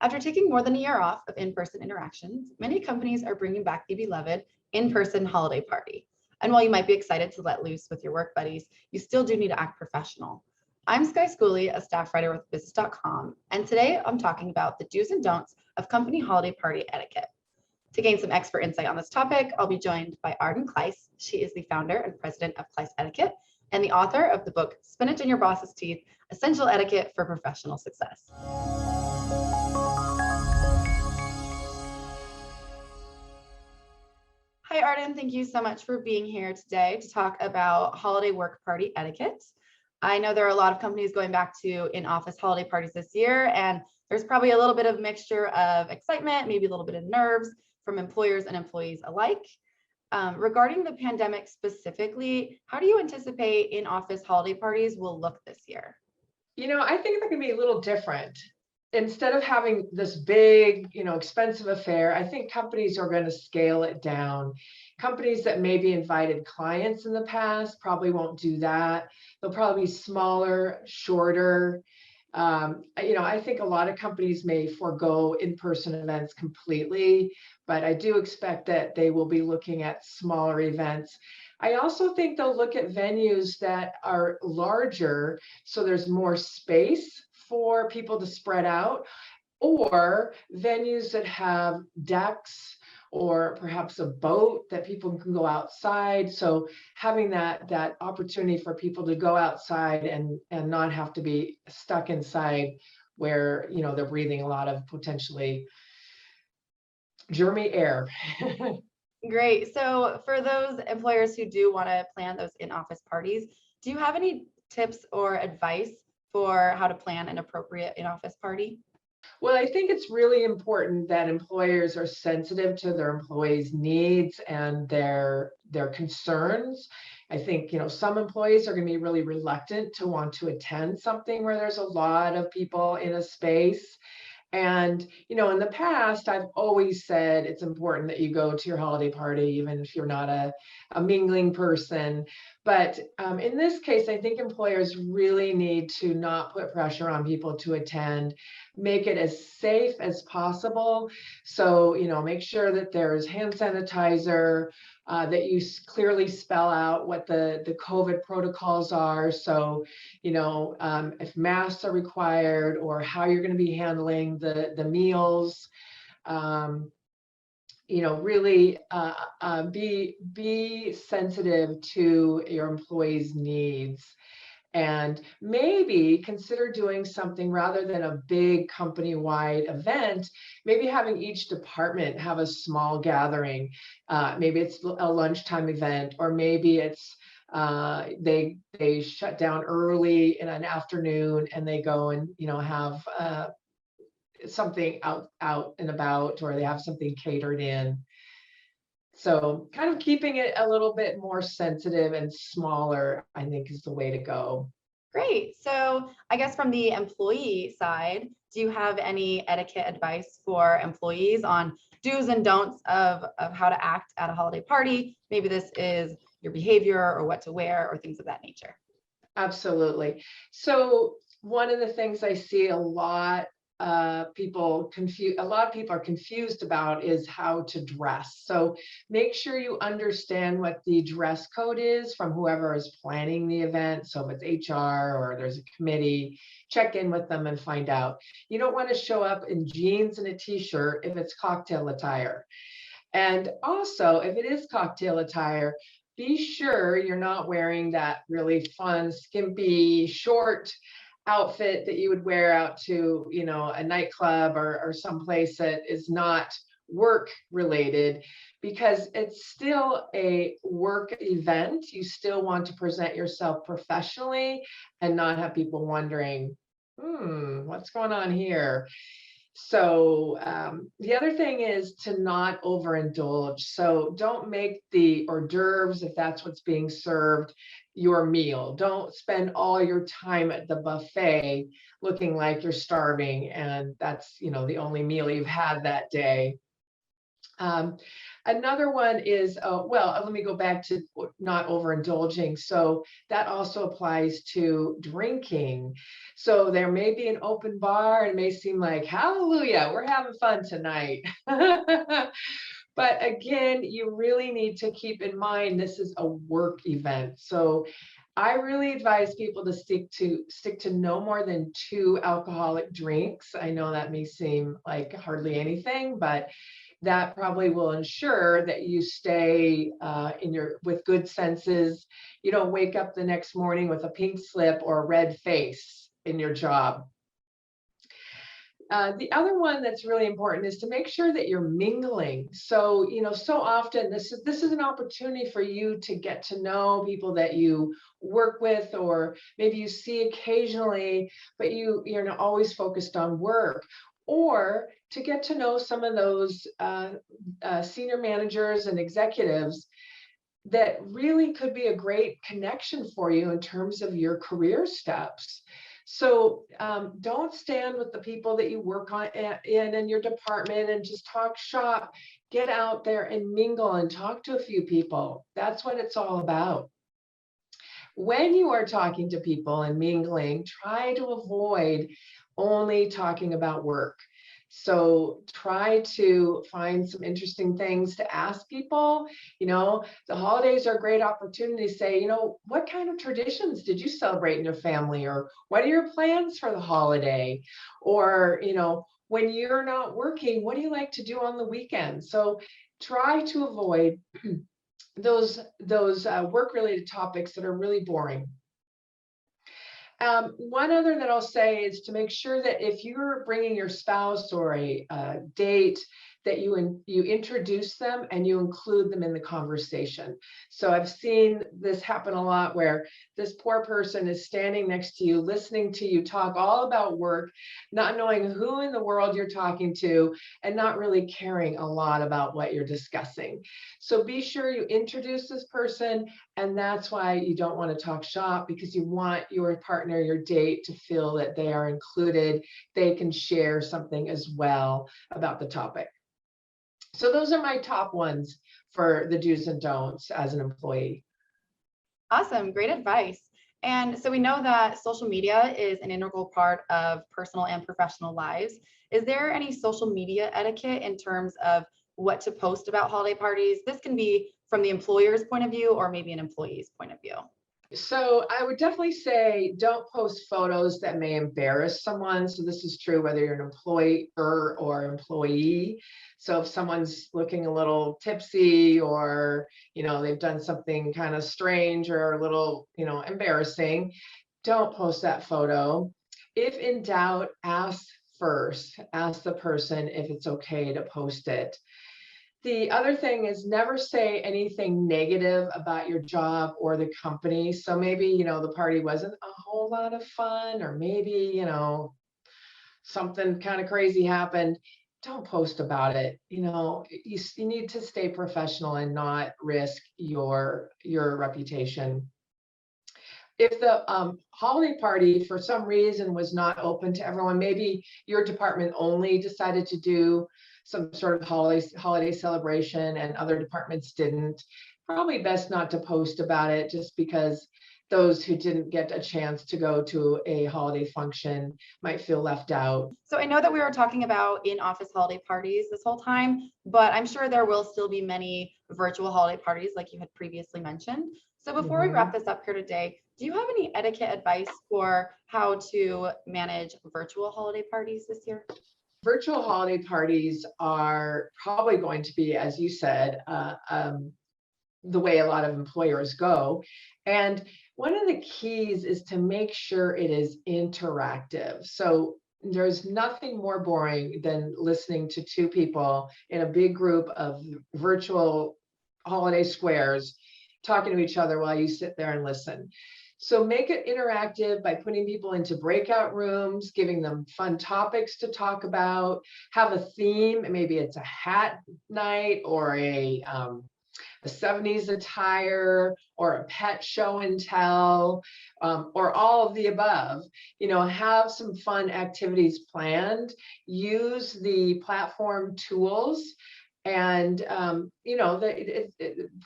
After taking more than a year off of in-person interactions, many companies are bringing back the beloved in-person holiday party. And while you might be excited to let loose with your work buddies, you still do need to act professional. I'm Skye Schooley, a staff writer with business.com, and today I'm talking about the do's and don'ts of company holiday party etiquette. To gain some expert insight on this topic, I'll be joined by Arden Clise. She is the founder and president of Clise Etiquette and the author of the book Spinach in Your Boss's Teeth: Essential Etiquette for Professional Success. Hi, Arden. Thank you so much for being here today to talk about holiday work party etiquette. I know there are a lot of companies going back to in-office holiday parties this year, and there's probably a little bit of mixture of excitement, maybe a little bit of nerves from employers and employees alike. Regarding the pandemic specifically, how do you anticipate in-office holiday parties will look this year? I think they're going to be a little different. Instead of having this big, expensive affair, I think companies are going to scale it down. Companies that maybe invited clients in the past probably won't do that. They'll probably be smaller, shorter. I think a lot of companies may forego in-person events completely, but I do expect that they will be looking at smaller events. I also think they'll look at venues that are larger, so there's more space for people to spread out, or venues that have decks or perhaps a boat that people can go outside. So having that opportunity for people to go outside and not have to be stuck inside where they're breathing a lot of potentially germy air. Great. So for those employers who do want to plan those in-office parties, do you have any tips or advice for how to plan an appropriate in-office party? Well, I think it's really important that employers are sensitive to their employees' needs and their concerns. I think, some employees are going to be really reluctant to want to attend something where there's a lot of people in a space. And, in the past, I've always said it's important that you go to your holiday party, even if you're not a mingling person. But in this case, I think employers really need to not put pressure on people to attend, make it as safe as possible. So, make sure that there's hand sanitizer, that you clearly spell out what the COVID protocols are. So, if masks are required or how you're going to be handling the meals, really be sensitive to your employees' needs. And maybe consider doing something rather than a big company-wide event, maybe having each department have a small gathering. Maybe it's a lunchtime event, or maybe it's they shut down early in an afternoon and they go and have something out and about, or they have something catered in. So kind of keeping it a little bit more sensitive and smaller, I think, is the way to go. Great. So I guess from the employee side, do you have any etiquette advice for employees on do's and don'ts of how to act at a holiday party? Maybe this is your behavior or what to wear or things of that nature. Absolutely. So one of the things I see a lot people are confused about is how to dress. So make sure you understand what the dress code is from whoever is planning the event. So if it's HR or there's a committee, check in with them and find out. You don't want to show up in jeans and a t-shirt if it's cocktail attire. And also, if it is cocktail attire, be sure you're not wearing that really fun, skimpy, short outfit that you would wear out to, a nightclub or someplace that is not work related, because it's still a work event. You still want to present yourself professionally and not have people wondering, what's going on here? So the other thing is to not overindulge. So don't make the hors d'oeuvres, if that's what's being served, your meal. Don't spend all your time at the buffet looking like you're starving and that's, the only meal you've had that day. Another one is, well, let me go back to not overindulging. So that also applies to drinking. So there may be an open bar and it may seem like, hallelujah, we're having fun tonight. But again, you really need to keep in mind this is a work event. So I really advise people to stick to no more than 2 alcoholic drinks. I know that may seem like hardly anything, but that probably will ensure that you stay with good senses. You don't wake up the next morning with a pink slip or a red face in your job. The other one that's really important is to make sure that you're mingling. So, so often this is an opportunity for you to get to know people that you work with, or maybe you see occasionally, but you're not always focused on work, or to get to know some of those senior managers and executives that really could be a great connection for you in terms of your career steps. So don't stand with the people that you work on in your department and just talk shop. Get out there and mingle and talk to a few people. That's what it's all about. When you are talking to people and mingling, try to avoid only talking about work. So try to find some interesting things to ask people. The holidays are a great opportunity to say, what kind of traditions did you celebrate in your family? Or what are your plans for the holiday? Or, when you're not working, what do you like to do on the weekend? So try to avoid those work-related topics that are really boring. One other that I'll say is to make sure that if you're bringing your spouse or a date, that you introduce them and you include them in the conversation. So I've seen this happen a lot where this poor person is standing next to you, listening to you talk all about work, not knowing who in the world you're talking to, and not really caring a lot about what you're discussing. So be sure you introduce this person, and that's why you don't want to talk shop, because you want your partner, your date, to feel that they are included. They can share something as well about the topic. So those are my top ones for the do's and don'ts as an employee. Awesome, great advice. And so we know that social media is an integral part of personal and professional lives. Is there any social media etiquette in terms of what to post about holiday parties? This can be from the employer's point of view or maybe an employee's point of view. So I would definitely say don't post photos that may embarrass someone. So this is true whether you're an employer or employee. So if someone's looking a little tipsy, or they've done something kind of strange or a little embarrassing, don't post that photo. If in doubt, ask first. Ask the person if it's okay to post it. The other thing is never say anything negative about your job or the company. So maybe, the party wasn't a whole lot of fun, or maybe, something kind of crazy happened. Don't post about it. You need to stay professional and not risk your reputation. If the holiday party for some reason was not open to everyone, maybe your department only decided to do some sort of holiday celebration and other departments didn't, probably best not to post about it, just because those who didn't get a chance to go to a holiday function might feel left out. So I know that we were talking about in-office holiday parties this whole time, but I'm sure there will still be many virtual holiday parties like you had previously mentioned. So before we wrap this up here today, do you have any etiquette advice for how to manage virtual holiday parties this year? Virtual holiday parties are probably going to be, as you said, the way a lot of employers go. And one of the keys is to make sure it is interactive. So there's nothing more boring than listening to 2 people in a big group of virtual holiday squares talking to each other while you sit there and listen. So make it interactive by putting people into breakout rooms, giving them fun topics to talk about, have a theme. Maybe it's a hat night, or a 70s attire, or a pet show and tell, or all of the above. Have some fun activities planned. Use the platform tools And,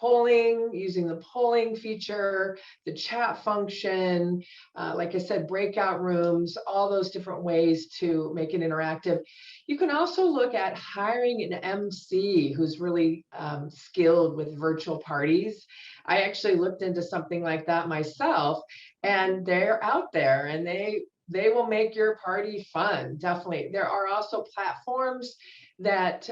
polling, using the polling feature, the chat function, like I said, breakout rooms, all those different ways to make it interactive. You can also look at hiring an MC who's really skilled with virtual parties. I actually looked into something like that myself, and they're out there, and they will make your party fun. Definitely. There are also platforms that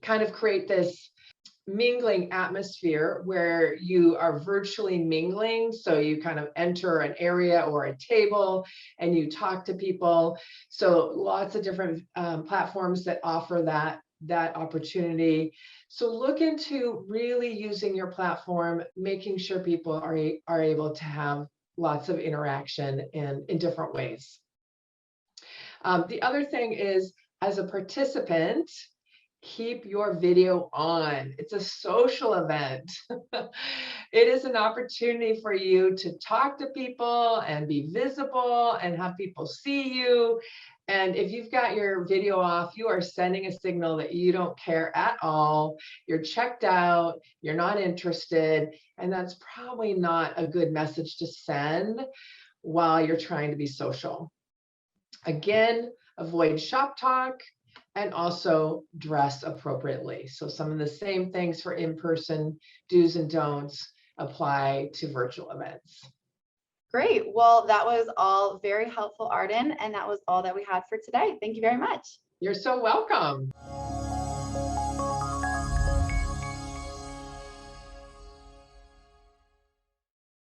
kind of create this mingling atmosphere where you are virtually mingling. So you kind of enter an area or a table and you talk to people. So lots of different platforms that offer that opportunity. So look into really using your platform, making sure people are able to have lots of interaction in different ways. The other thing is, as a participant, keep your video on. It's a social event. It is an opportunity for you to talk to people and be visible and have people see you. And if you've got your video off, you are sending a signal that you don't care at all. You're checked out, you're not interested, and that's probably not a good message to send while you're trying to be social. Again, avoid shop talk, and also dress appropriately. So some of the same things for in-person do's and don'ts apply to virtual events. Great. Well, that was all very helpful, Arden, and that was all that we had for today. Thank you very much. You're so welcome.